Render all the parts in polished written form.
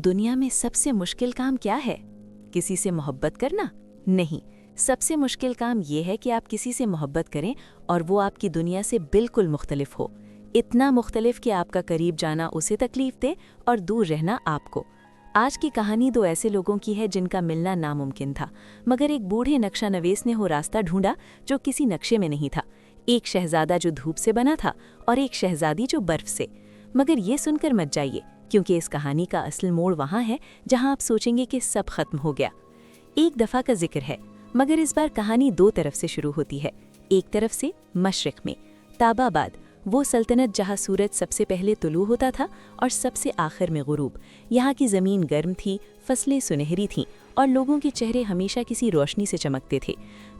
दुनिया में सबसे मुश्किल काम क्या है? किसी से मोहब्बत करना? नहीं, सबसे मुश्किल काम ये है कि आप किसी से मोहब्बत करें और वो आपकी दुनिया से बिल्कुल मुख्तलिफ हो। इतना मुख्तलिफ कि आपका करीब जाना उसे तकलीफ दे और दूर रहना आपको। आज की कहानी दो ऐसे लोगों की है जिनका मिलना नामुमकिन था, मगर एक बूढ़े नक्शा नवीस ने वो रास्ता ढूंढा जो किसी नक्शे में नहीं था। एक शहजादा जो धूप से बना था और एक शहजादी जो बर्फ से। मगर ये सुनकर मत जाइए, क्योंकि इस कहानी का असल मोड़ वहाँ है जहाँ आप सोचेंगे कि सब खत्म हो गया। एक दफ़ा का जिक्र है, मगर इस बार कहानी दो तरफ से शुरू होती है। एक तरफ से मशरिक़ में ताबाबाद, वो सल्तनत जहाँ सूरज सबसे पहले तुलू होता था और सबसे आखिर में गुरूब। यहाँ की ज़मीन गर्म थी, फसलें सुनहरी थीं और लोगों के चेहरे हमेशा किसी रोशनी से चमकते थे।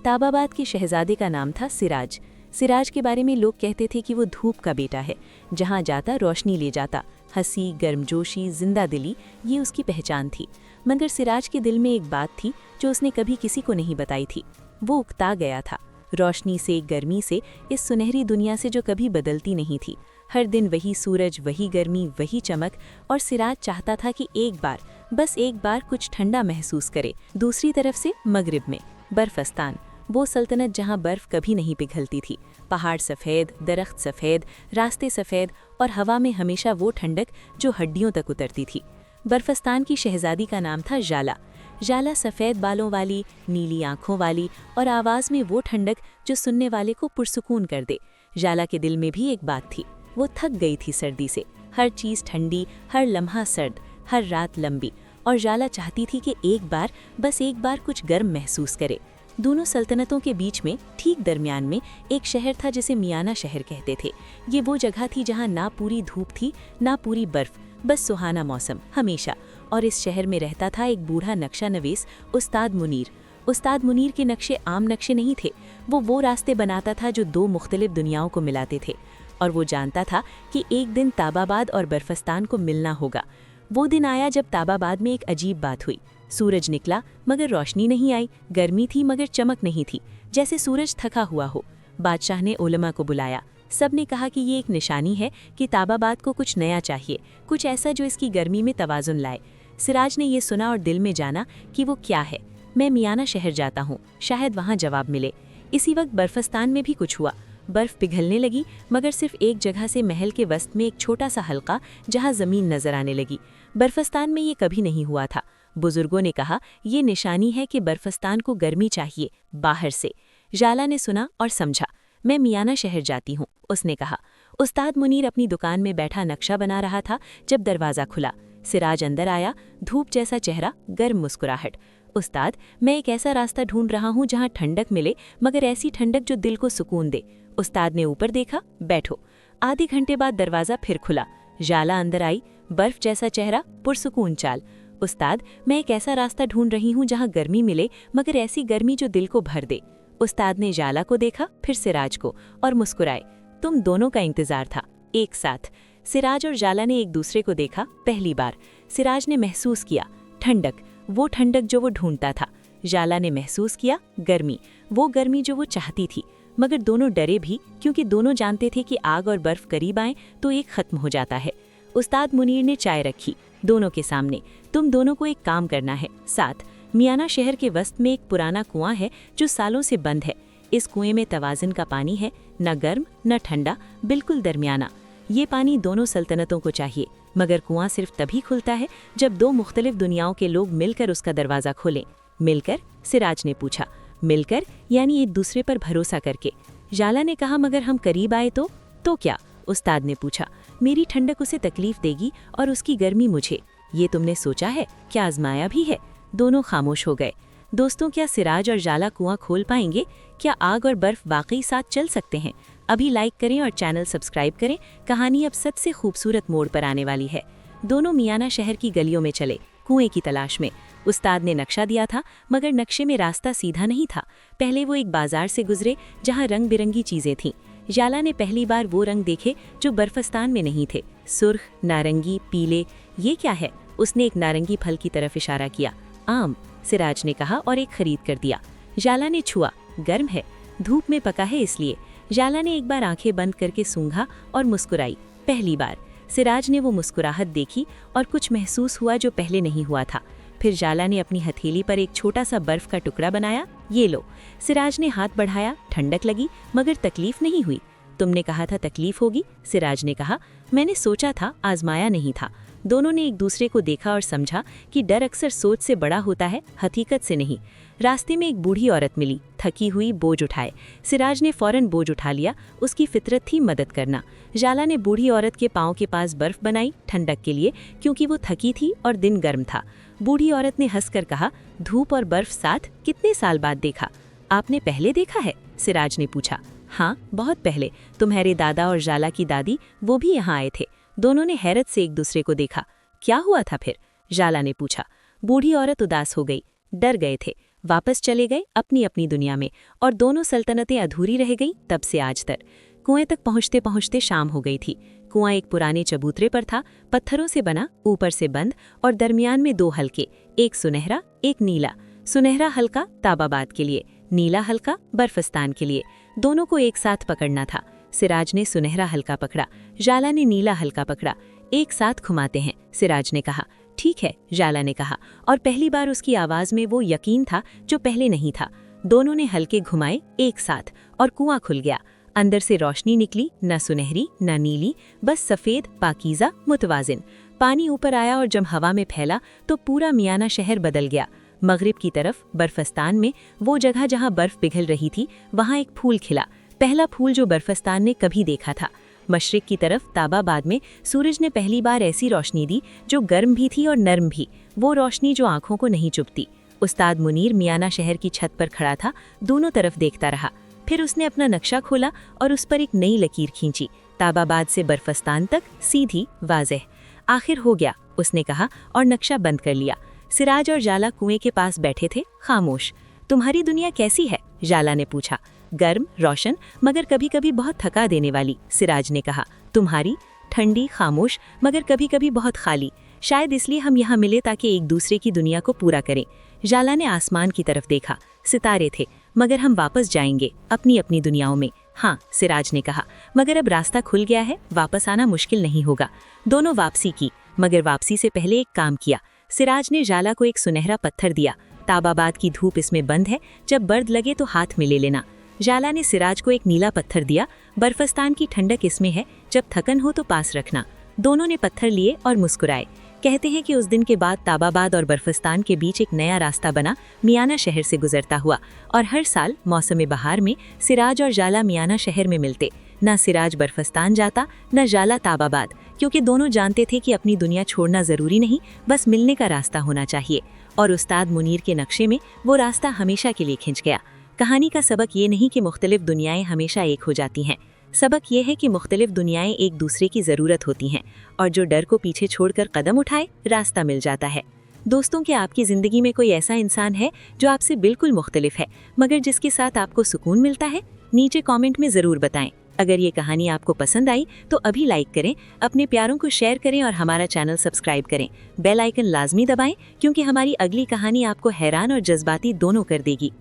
ताबाबाद के शहजादे का नाम था सिराज। सिराज के बारे में लोग कहते थे कि वो धूप का बेटा है, जहाँ जाता रोशनी ले जाता। हंसी, गर्मजोशी, जिंदा दिली, ये उसकी पहचान थी। मगर सिराज के दिल में एक बात थी जो उसने कभी किसी को नहीं बताई थी। वो उकता गया था, रोशनी से, गर्मी से, इस सुनहरी दुनिया से जो कभी बदलती नहीं थी। हर दिन वही सूरज, वही गर्मी, वही चमक, और सिराज चाहता था कि एक बार, बस एक बार कुछ ठंडा महसूस करे। दूसरी तरफ से मगरिब में बर्फस्तान, वो सल्तनत जहाँ बर्फ कभी नहीं पिघलती थी। पहाड़ सफ़ेद, दरख्त सफ़ेद, रास्ते सफ़ेद और हवा में हमेशा वो ठंडक जो हड्डियों तक उतरती थी। बर्फस्तान की शहजादी का नाम था जाला। जाला सफ़ेद बालों वाली, नीली आँखों वाली और आवाज़ में वो ठंडक जो सुनने वाले को पुरसुकून कर दे। जाला के दिल में भी एक बात थी, वो थक गई थी सर्दी से। हर चीज़ ठंडी, हर लम्हा सर्द, हर रात लंबी, और जाला चाहती थी कि एक बार, बस एक बार कुछ गर्म महसूस करे। दोनों सल्तनतों के बीच में ठीक दरमियान में एक शहर था जिसे मियाना शहर कहते थे। ये वो जगह थी जहाँ ना पूरी धूप थी, ना पूरी बर्फ, बस सुहाना मौसम हमेशा। और इस शहर में रहता था एक बूढ़ा नक्शा नवीस, उस्ताद मुनीर। उस्ताद मुनीर के नक्शे आम नक्शे नहीं थे। वो रास्ते बनाता था जो दो मुख्तलिफ दुनियाओं को मिलाते थे। और वो जानता था कि एक दिन ताबाबाद और बर्फस्तान को मिलना होगा। वो दिन आया जब ताबाबाद में एक अजीब बात हुई। सूरज निकला मगर रोशनी नहीं आई, गर्मी थी मगर चमक नहीं थी, जैसे सूरज थका हुआ हो। बादशाह ने उलमा को बुलाया। सब ने कहा कि ये एक निशानी है कि ताबाबाद को कुछ नया चाहिए, कुछ ऐसा जो इसकी गर्मी में तवाज़ुन लाए। सिराज ने ये सुना और दिल में जाना कि वो क्या है। मैं मियाना शहर जाता हूँ, शायद वहाँ जवाब मिले। इसी वक्त बर्फस्तान में भी कुछ हुआ। बर्फ पिघलने लगी, मगर सिर्फ एक जगह से, महल के वस्त में एक छोटा सा हल्का जहाँ ज़मीन नजर आने लगी। बर्फस्तान में ये कभी नहीं हुआ था। बुजुर्गों ने कहा ये निशानी है कि बर्फस्तान को गर्मी चाहिए बाहर से। जाला ने सुना और समझा। मैं मियाना शहर जाती हूँ, उसने कहा। उस्ताद मुनीर अपनी दुकान में बैठा नक्शा बना रहा था जब दरवाज़ा खुला। सिराज अंदर आया, धूप जैसा चेहरा, गर्म मुस्कुराहट। उस्ताद, मैं एक ऐसा रास्ता ढूंढ रहा हूँ जहाँ ठंडक मिले, मगर ऐसी ठंडक जो दिल को सुकून दे। उस्ताद ने ऊपर देखा, बैठो। आधे घंटे बाद दरवाज़ा फिर खुला। जाला अंदर आई, बर्फ जैसा चेहरा, पुरसुकून चाल। उस्ताद, मैं एक ऐसा रास्ता ढूंढ रही हूँ जहाँ गर्मी मिले, मगर ऐसी गर्मी जो दिल को भर दे। उस्ताद ने जाला को देखा, फिर सिराज को, और मुस्कुराए। तुम दोनों का इंतजार था, एक साथ। सिराज और जाला ने एक दूसरे को देखा पहली बार। सिराज ने महसूस किया ठंडक, वो ठंडक जो वो ढूंढता था। जाला ने महसूस किया गर्मी, वो गर्मी जो वो चाहती थी। मगर दोनों डरे भी, क्योंकि दोनों जानते थे कि आग और बर्फ करीब आए तो एक खत्म हो जाता है। उस्ताद मुनीर ने चाय रखी दोनों के सामने। तुम दोनों को एक काम करना है साथ। मियाना शहर के वस्त में एक पुराना कुआं है जो सालों से बंद है। इस कुएं में तवाज़ुन का पानी है, न गर्म न ठंडा, बिल्कुल दरमियाना। ये पानी दोनों सल्तनतों को चाहिए, मगर कुआं सिर्फ तभी खुलता है जब दो मुख्तलिफ दुनियाओं के लोग मिलकर उसका दरवाज़ा खोलें। मिलकर? सिराज ने पूछा। मिलकर यानी एक दूसरे पर भरोसा करके। जाला ने कहा, मगर हम करीब आए तो क्या? उस्ताद ने पूछा। मेरी ठंडक उसे तकलीफ देगी और उसकी गर्मी मुझे। ये तुमने सोचा है? क्या आजमाया भी है? दोनों खामोश हो गए। दोस्तों, क्या सिराज और जाला कुआं खोल पाएंगे? क्या आग और बर्फ वाकई साथ चल सकते हैं? अभी लाइक करें और चैनल सब्सक्राइब करें। कहानी अब सबसे खूबसूरत मोड़ पर आने वाली है। दोनों मियाना शहर की गलियों में चले, कुएं की तलाश में। उस्ताद ने नक्शा दिया था, मगर नक्शे में रास्ता सीधा नहीं था। पहले वो एक बाजार से गुजरे जहाँ रंग बिरंगी चीज़ें थीं। जाला ने पहली बार वो रंग देखे जो बर्फस्तान में नहीं थे, सुर्ख, नारंगी, पीले। ये क्या है? उसने एक नारंगी फल की तरफ इशारा किया। आम, सिराज ने कहा और एक खरीद कर दिया। जाला ने छुआ, गर्म है, धूप में पका है इसलिए। जाला ने एक बार आंखें बंद करके सूंघा और मुस्कुराई, पहली बार। सिराज ने वो मुस्कुराहट देखी और कुछ महसूस हुआ जो पहले नहीं हुआ था। फिर जाला ने अपनी हथेली पर एक छोटा सा बर्फ का टुकड़ा बनाया। ये लो। सिराज ने हाथ बढ़ाया, ठंडक लगी, मगर तकलीफ नहीं हुई। तुमने कहा था तकलीफ होगी, सिराज ने कहा। मैंने सोचा था, आजमाया नहीं था। दोनों ने एक दूसरे को देखा और समझा कि डर अक्सर सोच से बड़ा होता है, हकीकत से नहीं। रास्ते में एक बूढ़ी औरत मिली, थकी हुई, बोझ उठाए। सिराज ने फौरन बोझ उठा लिया, उसकी फितरत थी मदद करना। जाला ने बूढ़ी औरत के पाँव के पास बर्फ बनाई, ठंडक के लिए, क्योंकि वो थकी थी और दिन गर्म था। बूढ़ी औरत ने हंसकर कहा, धूप और बर्फ साथ कितने साल बाद देखा? आपने पहले देखा है? सिराज ने पूछा। हाँ, बहुत पहले। तुम्हारे दादा और जाला की दादी, वो भी यहाँ आए थे। दोनों ने हैरत से एक दूसरे को देखा। क्या हुआ था फिर? जाला ने पूछा। बूढ़ी औरत उदास हो गई। डर गए थे, वापस चले गए अपनी अपनी दुनिया में, और दोनों सल्तनतें अधूरी रह गई तब से आज तक। कुएं तक पहुँचते पहुँचते शाम हो गई थी। कुआं एक पुराने चबूतरे पर था, पत्थरों से बना, ऊपर से बंद, और दरमियान में दो हल्के, एक सुनहरा, एक नीला। सुनहरा हल्का ताबाबाद के लिए, नीला हल्का बर्फस्तान के लिए। दोनों को एक साथ पकड़ना था। सिराज ने सुनहरा हल्का पकड़ा, जाला ने नीला हल्का पकड़ा। एक साथ घुमाते हैं, सिराज ने कहा। ठीक है, जाला ने कहा, और पहली बार उसकी आवाज में वो यकीन था जो पहले नहीं था। दोनों ने हल्के घुमाए एक साथ, और कुआं खुल गया। अंदर से रोशनी निकली, न सुनहरी न नीली, बस सफेद, पाकीज़ा, मुतवाजिन। पानी ऊपर आया और जब हवा में फैला तो पूरा मियाना शहर बदल गया। मगरिब की तरफ बर्फस्तान में, वो जगह जहां बर्फ पिघल रही थी, वहां एक फूल खिला, पहला फूल जो बर्फस्तान ने कभी देखा था। मशरिक की तरफ ताबाबाद में सूरज ने पहली बार ऐसी रोशनी दी जो गर्म भी थी और नर्म भी, वो रोशनी जो आंखों को नहीं चुभती। उस्ताद मुनीर मियाना शहर की छत पर खड़ा था, दोनों तरफ देखता रहा। फिर उसने अपना नक्शा खोला और उस पर एक नई लकीर खींची, ताबाबाद से बर्फस्तान तक, सीधी, वाज़ेह। आखिर हो गया, उसने कहा, और नक्शा बंद कर लिया। सिराज और जाला कुएं के पास बैठे थे, खामोश। तुम्हारी दुनिया कैसी है? जाला ने पूछा। गर्म, रोशन, मगर कभी कभी बहुत थका देने वाली, सिराज ने कहा। तुम्हारी? ठंडी, खामोश, मगर कभी कभी बहुत खाली। शायद इसलिए हम यहाँ मिले ताकि एक दूसरे की दुनिया को पूरा करें। जाला ने आसमान की तरफ देखा, सितारे थे, मगर हम वापस जाएंगे अपनी अपनी दुनियाओं में। हाँ, सिराज ने कहा, मगर अब रास्ता खुल गया है, वापस आना मुश्किल नहीं होगा। दोनों वापसी की, मगर वापसी से पहले एक काम किया। सिराज ने जाला को एक सुनहरा पत्थर दिया। ताबाबाद की धूप इसमें बंद है, जब बर्द लगे तो हाथ में ले लेना। जाला ने सिराज को एक नीला पत्थर दिया। बर्फस्तान की ठंडक इसमें है, जब थकन हो तो पास रखना। दोनों ने पत्थर लिए और मुस्कुराए। कहते हैं कि उस दिन के बाद ताबाबाद और बर्फस्तान के बीच एक नया रास्ता बना, मियाना शहर से गुजरता हुआ, और हर साल मौसम बहार में सिराज और जाला मियाना शहर में मिलते। न सिराज बर्फस्तान जाता, न जाला ताबाबाद, क्योंकि दोनों जानते थे कि अपनी दुनिया छोड़ना ज़रूरी नहीं, बस मिलने का रास्ता होना चाहिए। और उस्ताद मुनीर के नक्शे में वो रास्ता हमेशा के लिए खिंच गया। कहानी का सबक ये नहीं कि मुख्तलिफ दुनियाएं हमेशा एक हो जाती हैं। सबक ये है कि मुख्तलिफ दुनियाएं एक दूसरे की ज़रूरत होती हैं, और जो डर को पीछे छोड़कर कदम उठाए, रास्ता मिल जाता है। दोस्तों, क्या आपकी ज़िंदगी में कोई ऐसा इंसान है जो आपसे बिल्कुल मुख्तलिफ है, मगर जिसके साथ आपको सुकून मिलता है? नीचे कमेंट में ज़रूर बताएं। अगर ये कहानी आपको पसंद आई तो अभी लाइक करें, अपने प्यारों को शेयर करें और हमारा चैनल सब्सक्राइब करें। बेल आइकन लाजमी दबाएं, क्योंकि हमारी अगली कहानी आपको हैरान और जज्बाती दोनों कर देगी।